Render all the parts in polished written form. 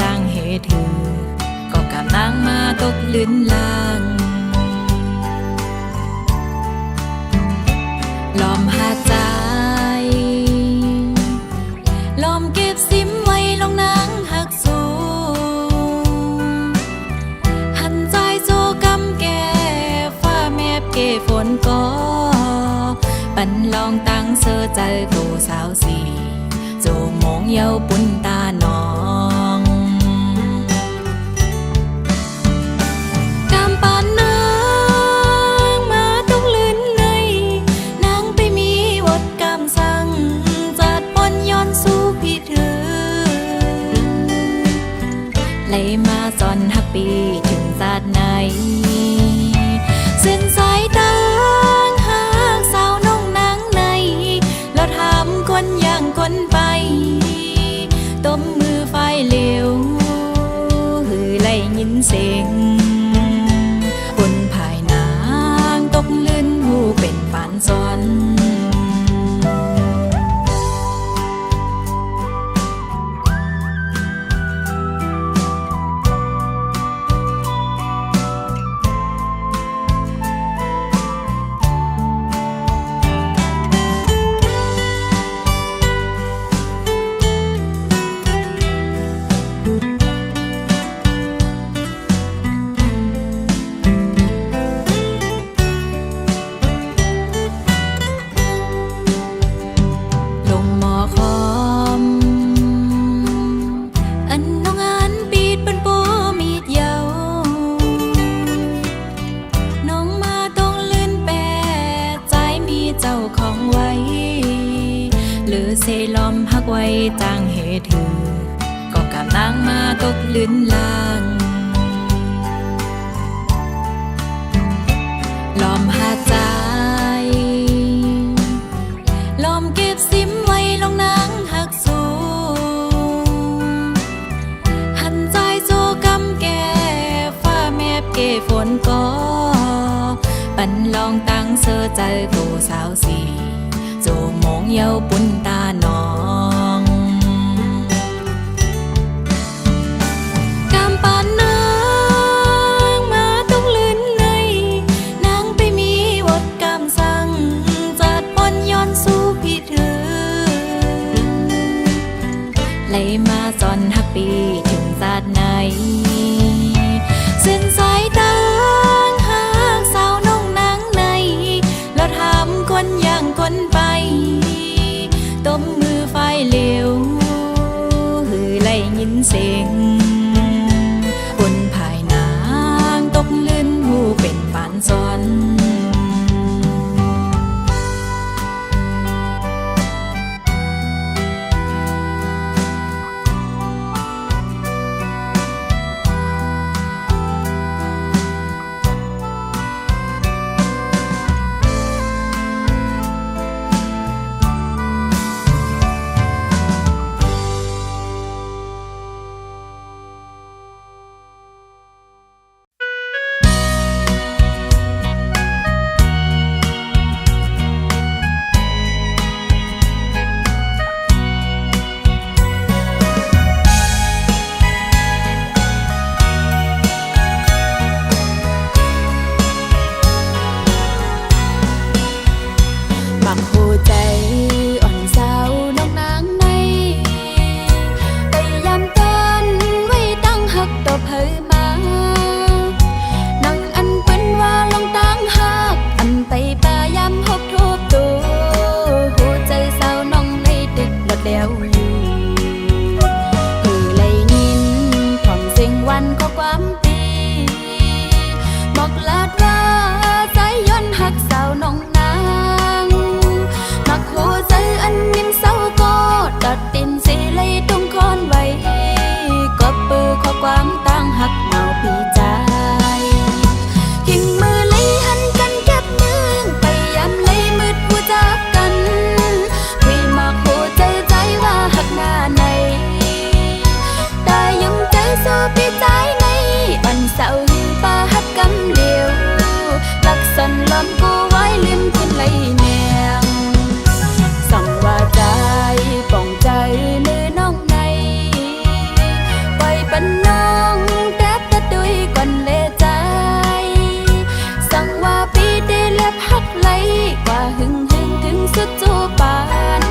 จางเหตุถือก็กำลังมาตกลื่นลางลอมหาใจลอมเก็บซิมไว้ลงนางหักสูหันใจโจกำแก่ฟ้าแมบเกฝนก็ปันลองตั้งเสื้อใจโกสาวสีโจมองเยาปุ่นตาน้องกำปานนางมาต้องลื่นในนางไปมีวดกำสั่งจัดปนย้อนสู้พี่ถือไหลมาจอนหักปีถึงศาสตร์ไหนเส้นสายตางหากสาวน้องนางในเราถามคนอย่างคนไปต้มมือไฟเหลวหือไล่ยินเสียงบนภายนางตกลื่นหูเป็นปานซ้อนเซลอมหักไว้จางเหตุถือก็กำลังมาตกลื่นลางลอมหาใจลอมเก็บซิมไว้ลงนางหักสูหันใจโจกำแก่ฟ้าแมบเกฝนก็ปันลองตั้งเสื้อใจโกสาวสีโจมองเยาปุ่นตาน้องกำปานนางมาต้องลื่นในนางไปมีวดกำสั่งจัดปนย้อนสู้พี่ถือไหลมาจอนหักปีถึงศาสตร์ไหนเส้นสายตางหากสาวน้องนางในเราถามคนอย่างคนไปต้มมือไฟเหลวหือไล่ยินเสียงบนภายนางตกลื่นหูเป็นปานซ้อน กว่าหึงถึงสุดจูปาน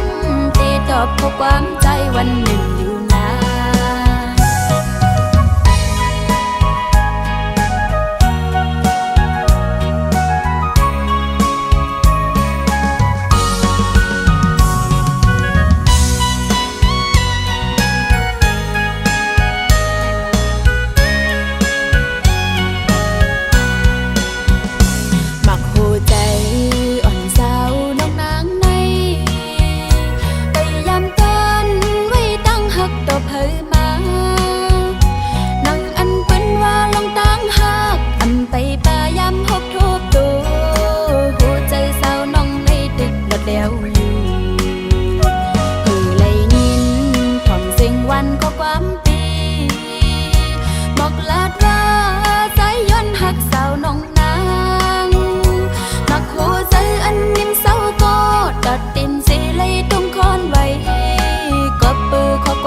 ตีตอบเพราะความใจวันหนึ่งอยู่นาน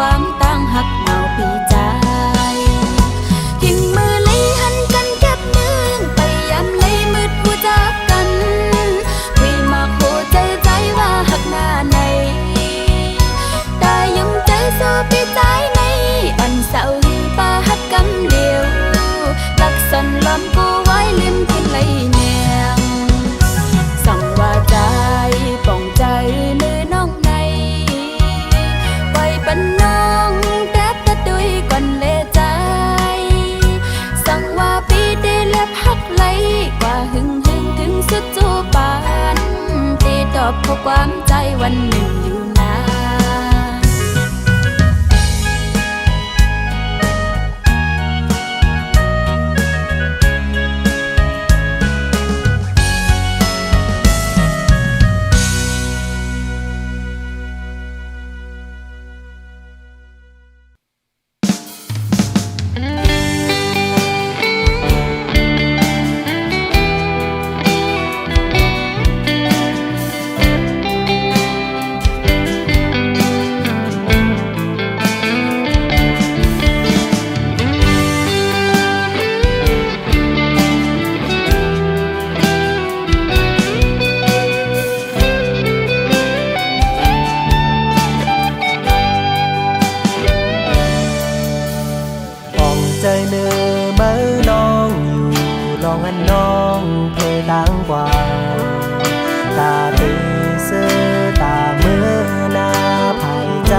ความตั้งหักเมาปีใจทิ้งมือเลยหันกันเก็บเนื่องไปยามเลยมืดผู้จากกันคุยมาโคใจว่าหักหน้าในแต่ยังใจสู้ปีใจในอันเศร้าป่าหักกำเดียวลักสันลำกูไว้ลืมทิ้งเลยแนงสั่งว่าใจป่องใจเนื้อน้องในไปปันน้องแต่ดุยก่อนเลใจสั่งว่าปีเดเล็บหักไหลกว่าหึงถึงสุดจูปานตีตอบเพราะความใจวันหนึ่งอยู่นานใจเนื้อเมื่อน้องอยู่ลองอันน้องเพลต่างกว่าตาตีเสื้อตาเมื่อหน้าภายใจ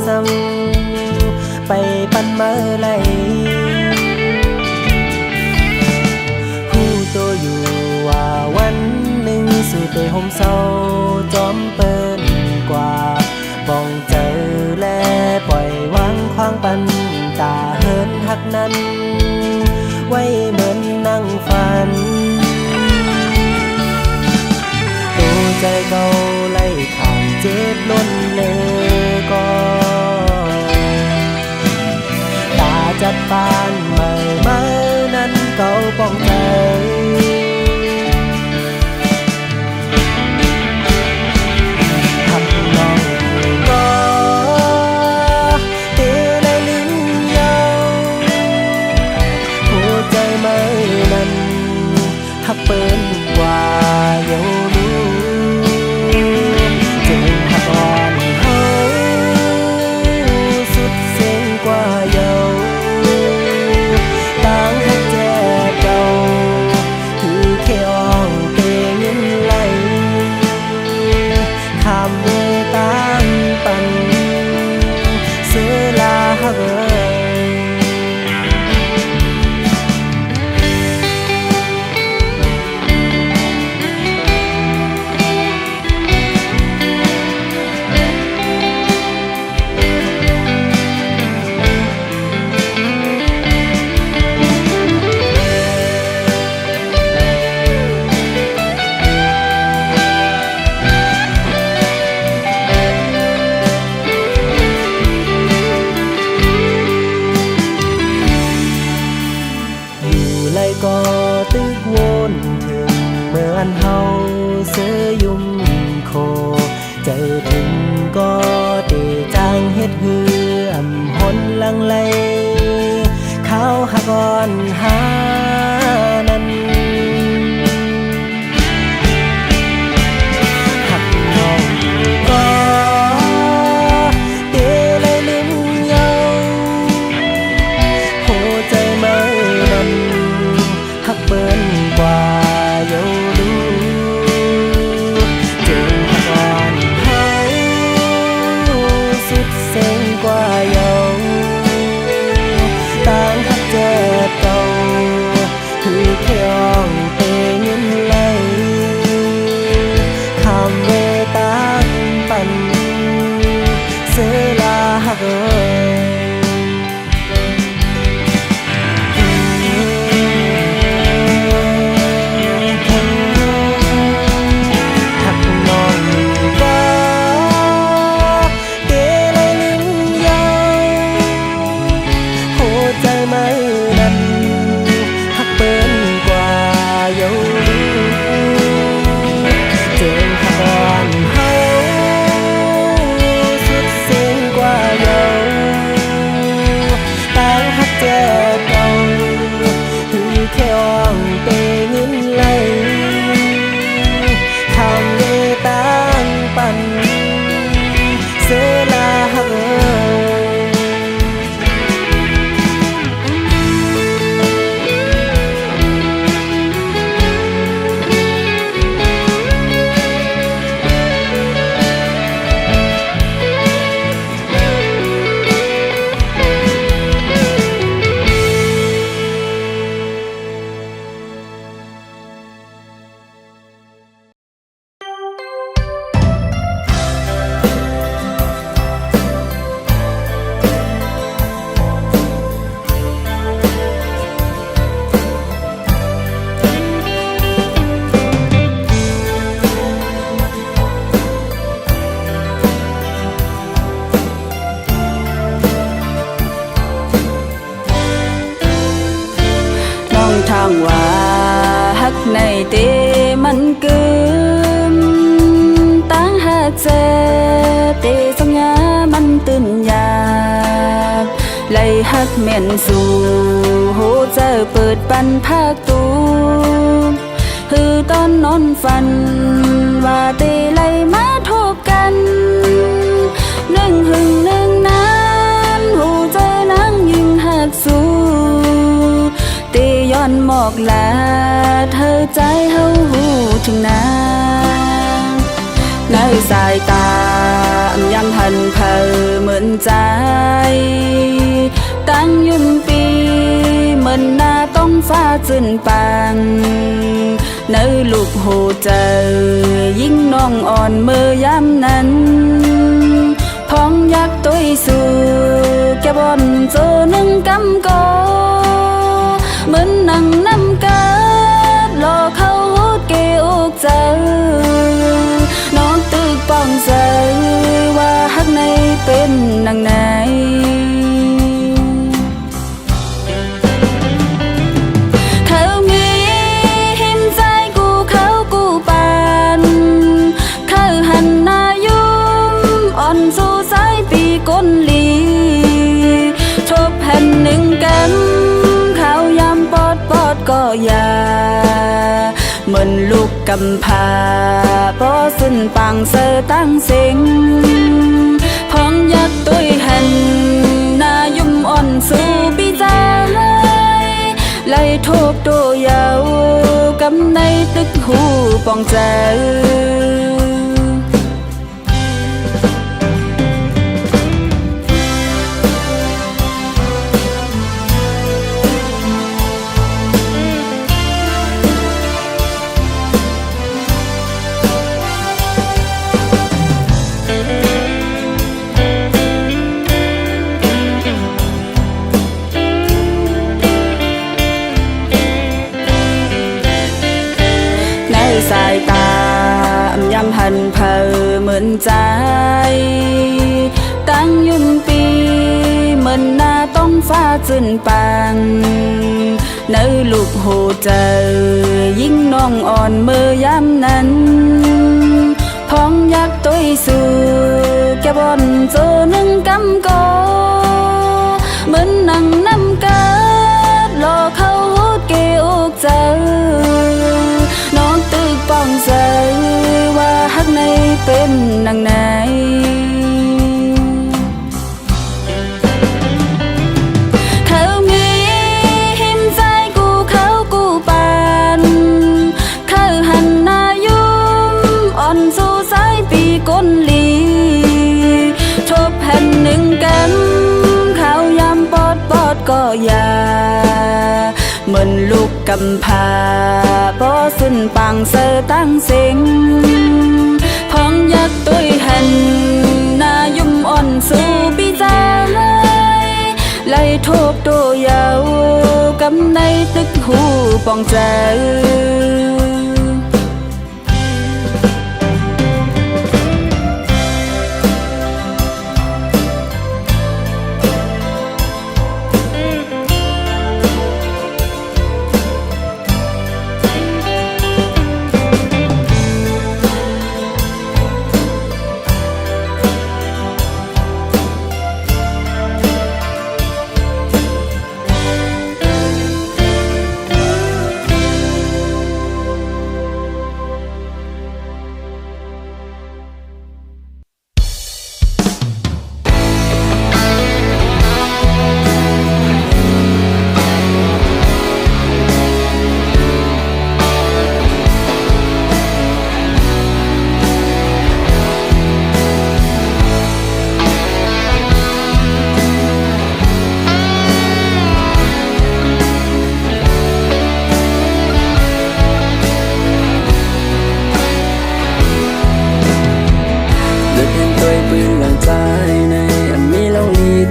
ซ้ำไปปันเมื่อไรผู้ตัวอยู่ว่าวันหนึ่งสู่เตห่มเศร้าจอมเปิ้นกว่าบ้องเจอและปล่อยวางควางปันตาเฮินหักนั้นไว้เหมือนนั่งฝันตัวใจเก่าไล่ขามเจ็บล้นเลยก็ตาจัดปานเมื่อนั้นเก่าป้องใจหักเปิ้นกว่าเยารู้จึงหักอ่อนเฮาสุดเสียงกว่าเยาต่างหักแจเก่าคือแค่อ่องเตยินไหลข้ามเวต่างปันเสือลาหักก็ตึกวนถึงเมื่ออันเฮาเสือยุ่มโคใจถึงก็เตจางเฮ็ดเหือมหนลังไลข้าวหักอ่อนหานั้น นสู่โหเจอเปิดปันภาคตูคือตอนนอนฝันว่าเตไลมาทบกันหนึ่งหึงหนึ่งนั้นหูเจอนางยิ่งหักสู่เตย้อนหมอกลาเธอใจเฮาหูถึงนางในสายตาย้ำหันเพอเหมือนใจตั้งยุ่มปีเหมือนหน้าต้องฟ้าจืนปังในลูกหูเจอยิ่งน้องอ่อนมือย้ำนั้นพองยักตัวสู่แกบอนเจอหนึ่งกำกอเหมือนนั่งน้ำกัดรอเขาหูดเกอกเจอน้องตึกป้องใจว่าฮักในเป็นนางไหนเขามีหิมใจกูเขากูปานเขาหันหน้ายุ่มอ่อนสู่สายปีก้นลีทบแผ่นหนึ่งกันเขายำปอดก็อย่าเหมือนลูกกำพาเพราะสิ้นปังเสอตั้งเสียงพองยักตุยหันหน้ายุ่มอ่อนสู่ปีใจไล่ทบตัวยาวกำในตึกหูปองใจสายตาย้ำหันเพอเหมือนใจตั้งยุ่มปีเหมือนหน้าต้องฟ้าจืนปังในลูกหูเจอยิ่งน้องอ่อนมือย้ำนั้นพองยักตัวสู่แกบอนเจอหนึ่งกำกอเหมือนนั่งน้ำกัดรอเขาหูดเกอกเจอน้องตึกป้องใจว่าฮักในเป็นนางไหนเขามีหิมใจกูเขากูปานเขาหันหน้ายุ่มอ่อนสู่สายปีก้นลีทบแผ่นหนึ่งกันเขายำปอดก็อย่าเหมือนลูกกำพาเพราะสิ้นปังเสอตั้งเสียงพองยักตุยหันหน้ายุ่มอ่อนสู่ปีใจไล่ทบตัวยาวกำในตึกหูปองใจ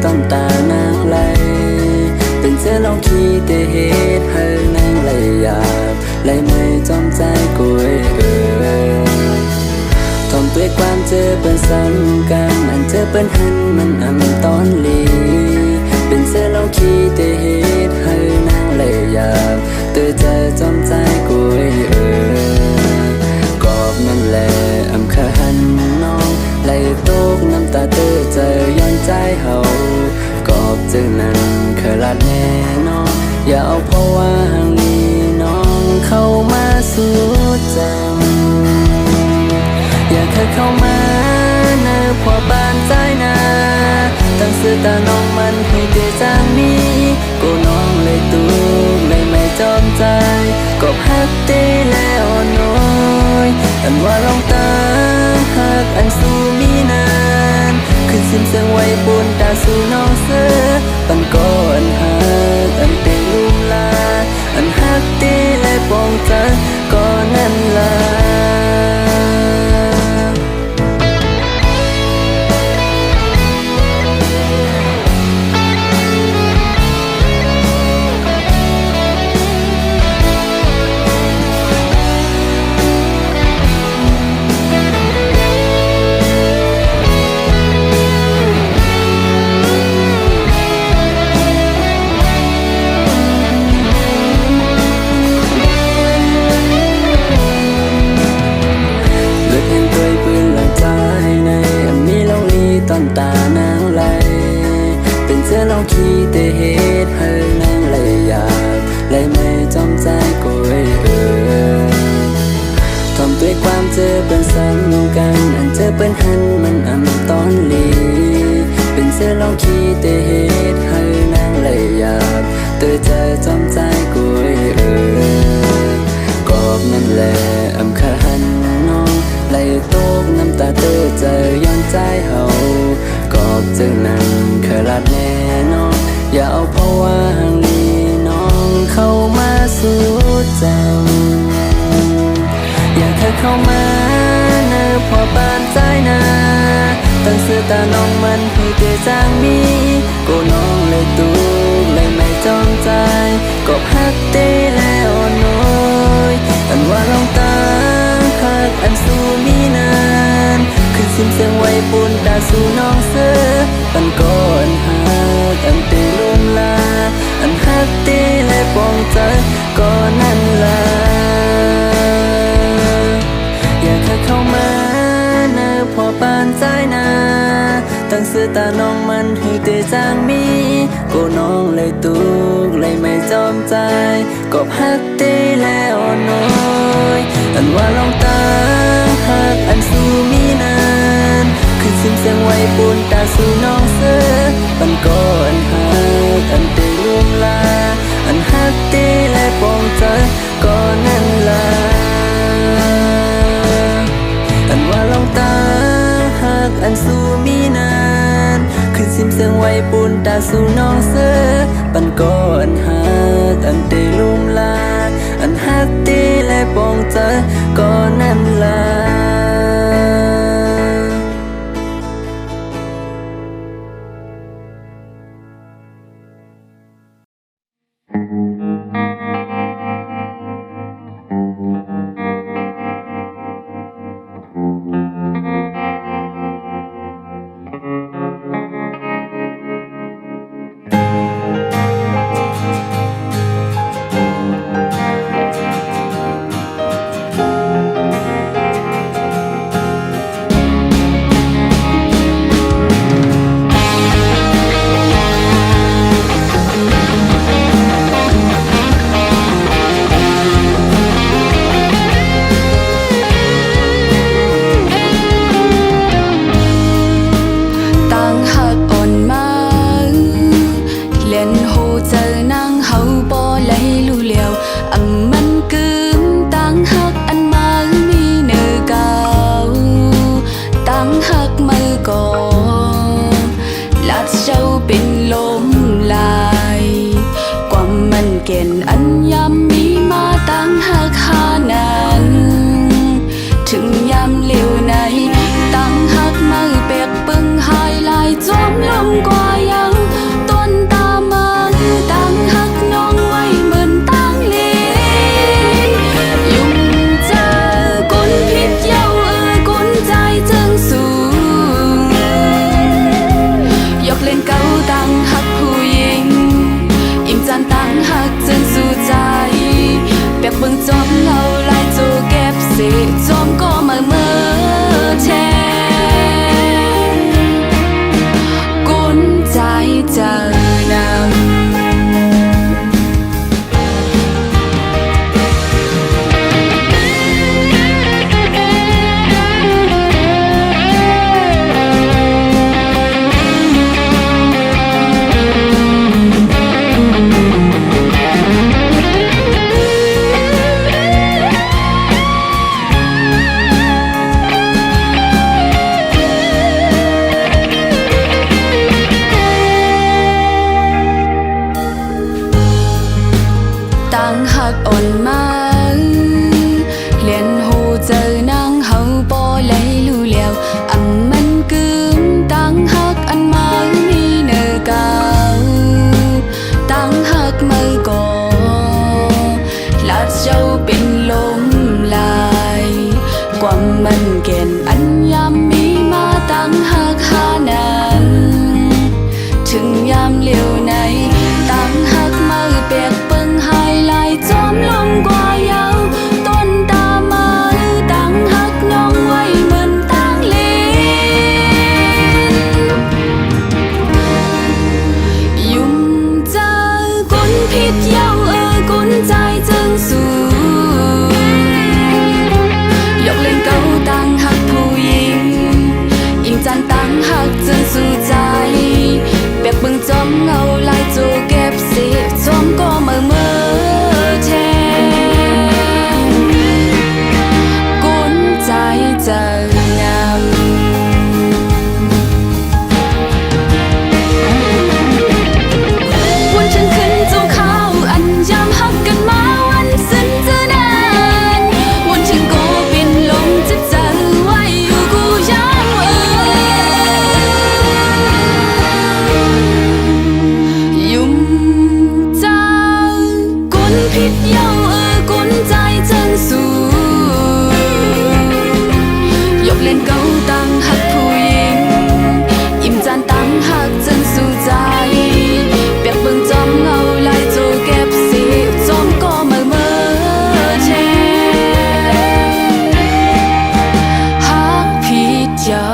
ต้องตานางไหลเป็นเสื้อลองขี้เตเหตุให้นางไหลหยาบไหลไม่จอมใจกุยทอมด้วยความเจอเป็นซ้ำกันอันเจอเป็นหันมันอำตอนลีเป็นเสื้อลองขี้เตเหตุให้นางไหลหยาบตัวใจจอมใจกุยกอบนั่นแหละอำคาหันน้องไหลตกน้ำตาเตอเจอย้อนใจเฮากอบเจ จึงนั้นเคยรัดแน่นอนอย่าเอาเพราะว่าห่างนี้น้องเข้ามาสู่ใจอย่าเคยเข้ามาเนอพอบ้านใจนาตั้งสื่อตาน้องมันให้เตจางมีกูน้องเลยตูเลยไม่จอมใจก็ฮักเตแล้วน้อยอันว่าลองตาฮักอันสู้มีนานขึ้นซิมเสียงไว้บนตาสู่น้องเสือปันก็อันฮักอันเต็งลุ่มลาอันฮักเตและปองใจก็นั่นลาตอนตานางไหลเป็นเสื้อลองขี้แต่เหตุให้นางไหลอยากไหลไม่จอมใจก็ทำด้วยความเจอเป็นซ้ำกันอันเจอเป็นหันมันอำตอนลีเป็นเสื้อลองขี้แต่เหตุให้นางไหลอยากเตือใจจอมใจก็กอบนั่นแหละอำคันน้องไหลตกน้ำตาเตือใจย้อนใจเฮากอบจึงนั้นเคยรัดแน่นอนอย่าเอาเพราะว่าห่างนี้น้องเข้ามาสู่ใจอย่าเคยเข้ามาเนอพอบ้านใจนาตั้งสื่อตาน้องมันให้เตจางมีกูน้องเลยตูเลยไม่จอมใจกอบฮักเตแล้วน้อยอันว่าลองตาฮักอันสู้มีนานขึ้นซิมเสียงไว้ปุ่นตาสู่น้องเสือปันก่อนฮักอันเตลมลาอันฮักเตและปองใจก็นั่นลาอย่าเคยเข้ามาเนอพอปานใจนาตั้งสื่อตาน้องมันให้เตจางมีกูน้องเลยตุกเลยไม่จอมใจก็ฮักเตแล้วน้อยอันว่าลองตาฮักอันสู้มีนานขึ้นซิมเสียงไว้ปุ่นตาสู่น้องเสือปันก่อนฮักอันเตลุ่มลาอันฮักเตและปองใจก็นั่นลาอันว่าลองตาฮักอันสู้มีนานขึ้นซิมเสียงไว้ปุ่นตาสู่น้องเสือปันก่อนฮักอันเตลุ่มลาอันฮักเตและปองใจก็นั่นลาเจอ ความมันเก่นอันยามมีมาตั้งหักหานั้นถึงยามเหลียวในตั้งหักมือเปียกเปิงหายลายจอมลมกว่ายาวต้นตามาตั้งหักน้องไว้เหมือนตั้งเลนยุ่มเจอกุนพิษเย้ากุนใจจึงสู้ยกเล่นเก่าตั้งหักผู้หญิงอิ่มจันตั้งหักจึงสู้ใจเปียกเบิ่งจอมเงาลายจูเก็บเสียจอมก็เมื่อแทนกุนใจจะงามวันฉันขึ้นจูเขาอันยามหักกันมาวันสิ้นจะนานวันฉันก็บินลงจะเจอไว้อยู่กูยังยุ่มเจ้ากุนพิษเย้ากุนใจจังสู้ยกเล่นเก่าตั้งหักผู้หญิงอิ่มจานตั้งหักจังสู้ใจเปียกเบิ่งจอมเงาลายจูเก็บสีจอมก็เมื่อแทนหักพิษเย้า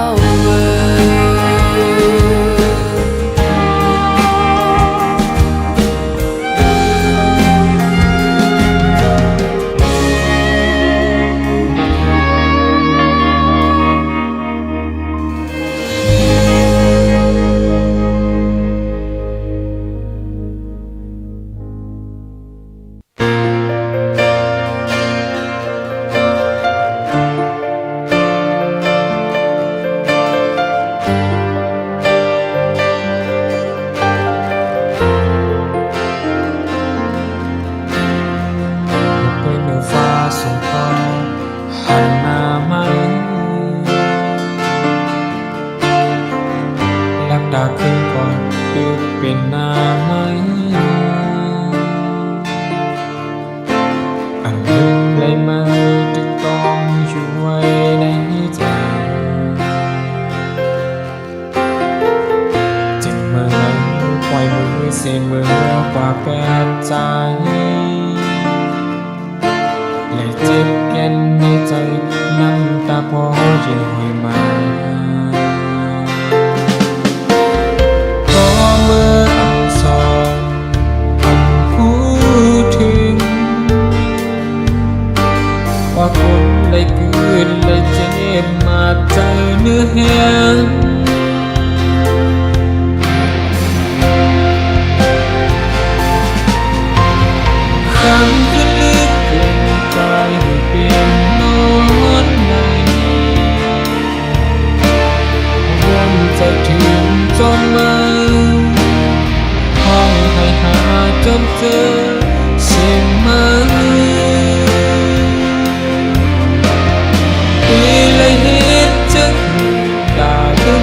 ไปเมื่อฟ้าส่งฟ้าหันหน้ามาลักดาขึ้นก่อนดูเป็นหน้าไหมอันลึกเลยมาตึกต้องอยู่ไว้ในใจจึงเมื่อนั้นปล่อยมือเสียมือกว่าแปดใจและเจ็บแก่นในใจน้ำตาพอยิ่งให้มาพอเมื่ออันสองอันพูดถึงว่าคนเลยเกินเลยเจ็บมาใจเนื้อแห้งคำที่ลึกเกินใจให้เปลี่ยนนอนในวนใจถึงจนมาห้องให้หาจนเจอเสียงมาปีเลยเห็นจึงด่าถึง